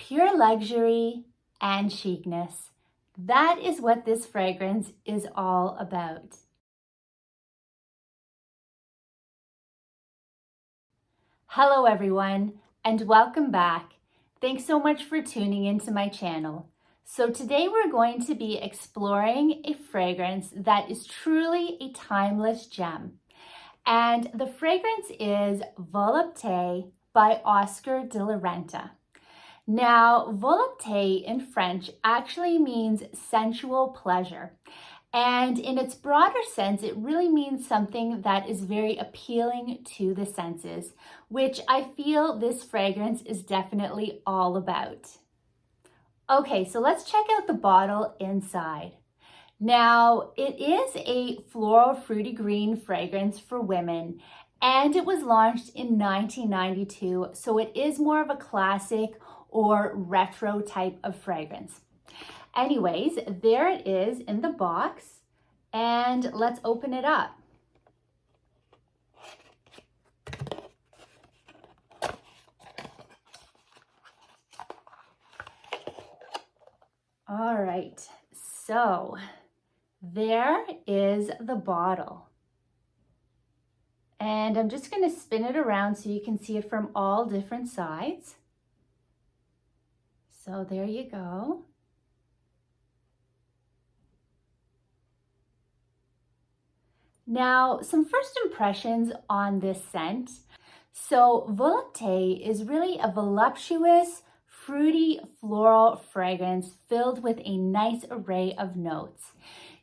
pure luxury and chicness. That is what this fragrance is all about. Hello everyone, and welcome back. Thanks so much for tuning into my channel. So today we're going to be exploring a fragrance that is truly a timeless gem. And the fragrance is Volupte by Oscar de la Renta. Now, volupté in French actually means sensual pleasure. And in its broader sense, it really means something that is very appealing to the senses, which I feel this fragrance is definitely all about. Okay, so let's check out the bottle inside. Now, it is a floral fruity green fragrance for women, and it was launched in 1992, so it is more of a classic or retro type of fragrance. Anyways, there it is in the box, and let's open it up. All right, so there is the bottle. And I'm just going to spin it around so you can see it from all different sides. So there you go. Now, some first impressions on this scent. So Volupte is really a voluptuous, fruity floral fragrance filled with a nice array of notes.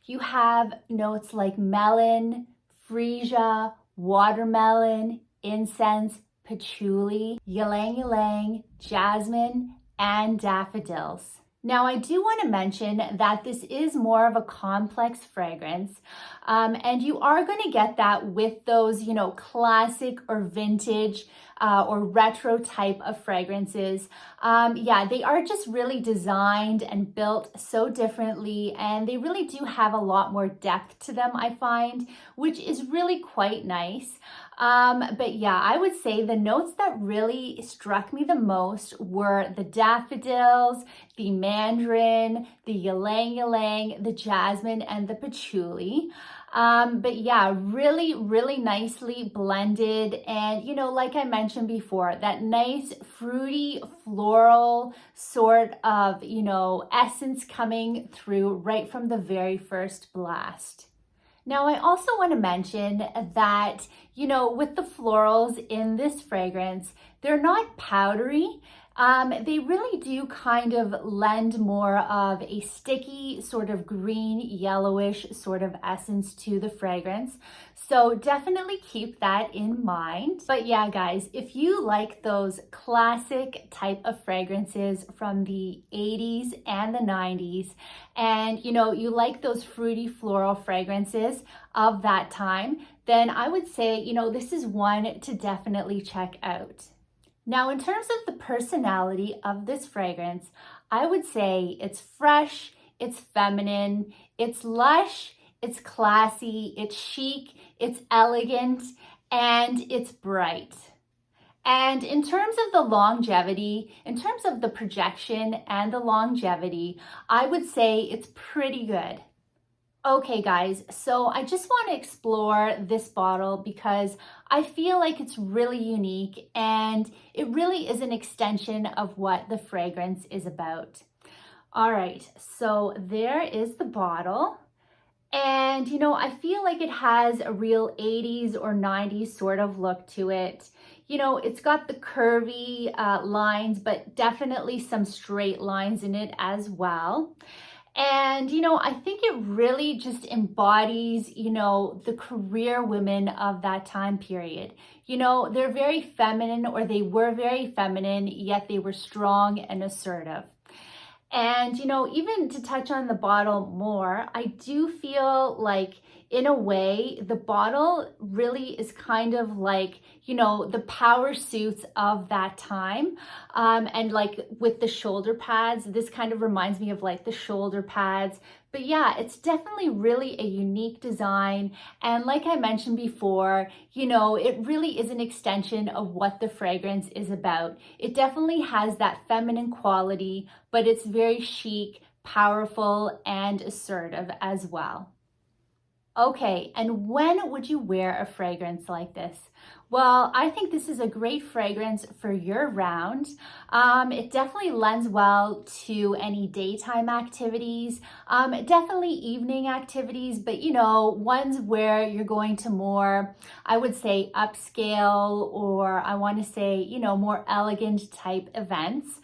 You have notes like melon, freesia, watermelon, incense, patchouli, ylang ylang, jasmine, and daffodils. Now, I do want to mention that this is more of a complex fragrance, and you are going to get that with those, classic or vintage or retro type of fragrances. Yeah, they are just really designed and built so differently, and they really do have a lot more depth to them, I find, which is really quite nice. But yeah, I would say the notes that really struck me the most were the daffodils, the mandarin, the ylang ylang, the jasmine, and the patchouli. But yeah, really, really nicely blended. And, like I mentioned before, that nice fruity floral sort of, essence coming through right from the very first blast. Now, I also want to mention that, with the florals in this fragrance, they're not powdery. They really do kind of lend more of a sticky sort of green, yellowish sort of essence to the fragrance. So definitely keep that in mind. But yeah, guys, if you like those classic type of fragrances from the 80s and the 90s, and you like those fruity floral fragrances of that time, then I would say, this is one to definitely check out. Now, in terms of the personality of this fragrance, I would say it's fresh, it's feminine, it's lush, it's classy, it's chic, it's elegant, and it's bright. And in terms of the longevity, in terms of the projection and the longevity, I would say it's pretty good. Okay guys, so I just want to explore this bottle because I feel like it's really unique and it really is an extension of what the fragrance is about. All right, so there is the bottle. And I feel like it has a real 80s or 90s sort of look to it. It's got the curvy lines, but definitely some straight lines in it as well. And, I think it really just embodies, the career women of that time period. They're very feminine, or they were very feminine, yet they were strong and assertive. And, even to touch on the bottle more, I do feel like in a way, the bottle really is kind of like, you know, the power suits of that time. And like with the shoulder pads, this kind of reminds me of like the shoulder pads. But yeah, it's definitely really a unique design. And like I mentioned before, you know, it really is an extension of what the fragrance is about. It definitely has that feminine quality, but it's very chic, powerful, and assertive as well. Okay, and when would you wear a fragrance like this? Well, I think this is a great fragrance for year round. It definitely lends well to any daytime activities, definitely evening activities, but you know, ones where you're going to more, I would say upscale, or I want to say, you know, more elegant type events.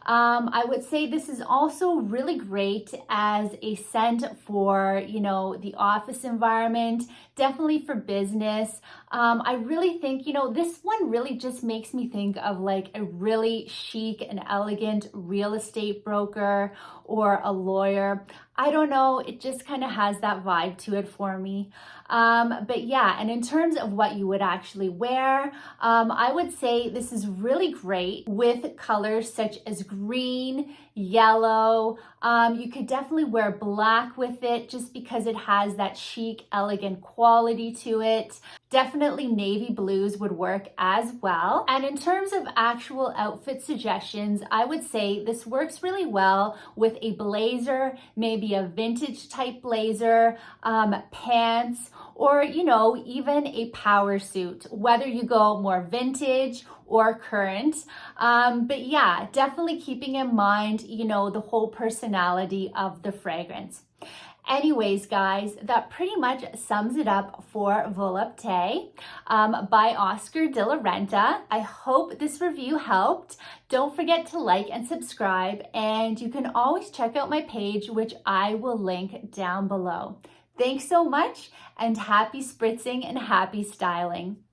I would say this is also really great as a scent for, you know, the office environment, definitely for business. I really think, you know, this one really just makes me think of like a really chic and elegant real estate broker or a lawyer. I don't know, it just kind of has that vibe to it for me. But yeah, and in terms of what you would actually wear, I would say this is really great with colors such as green, yellow. You could definitely wear black with it just because it has that chic, elegant quality to it. Definitely navy blues would work as well. And in terms of actual outfit suggestions, I would say this works really well with a blazer, maybe a vintage type blazer, pants, or, you know, even a power suit, whether you go more vintage or current. But yeah, definitely keeping in mind, you know, the whole personality of the fragrance. Anyways, guys, that pretty much sums it up for Volupte by Oscar de la Renta. I hope this review helped. Don't forget to like and subscribe, and you can always check out my page, which I will link down below. Thanks so much, and happy spritzing and happy styling.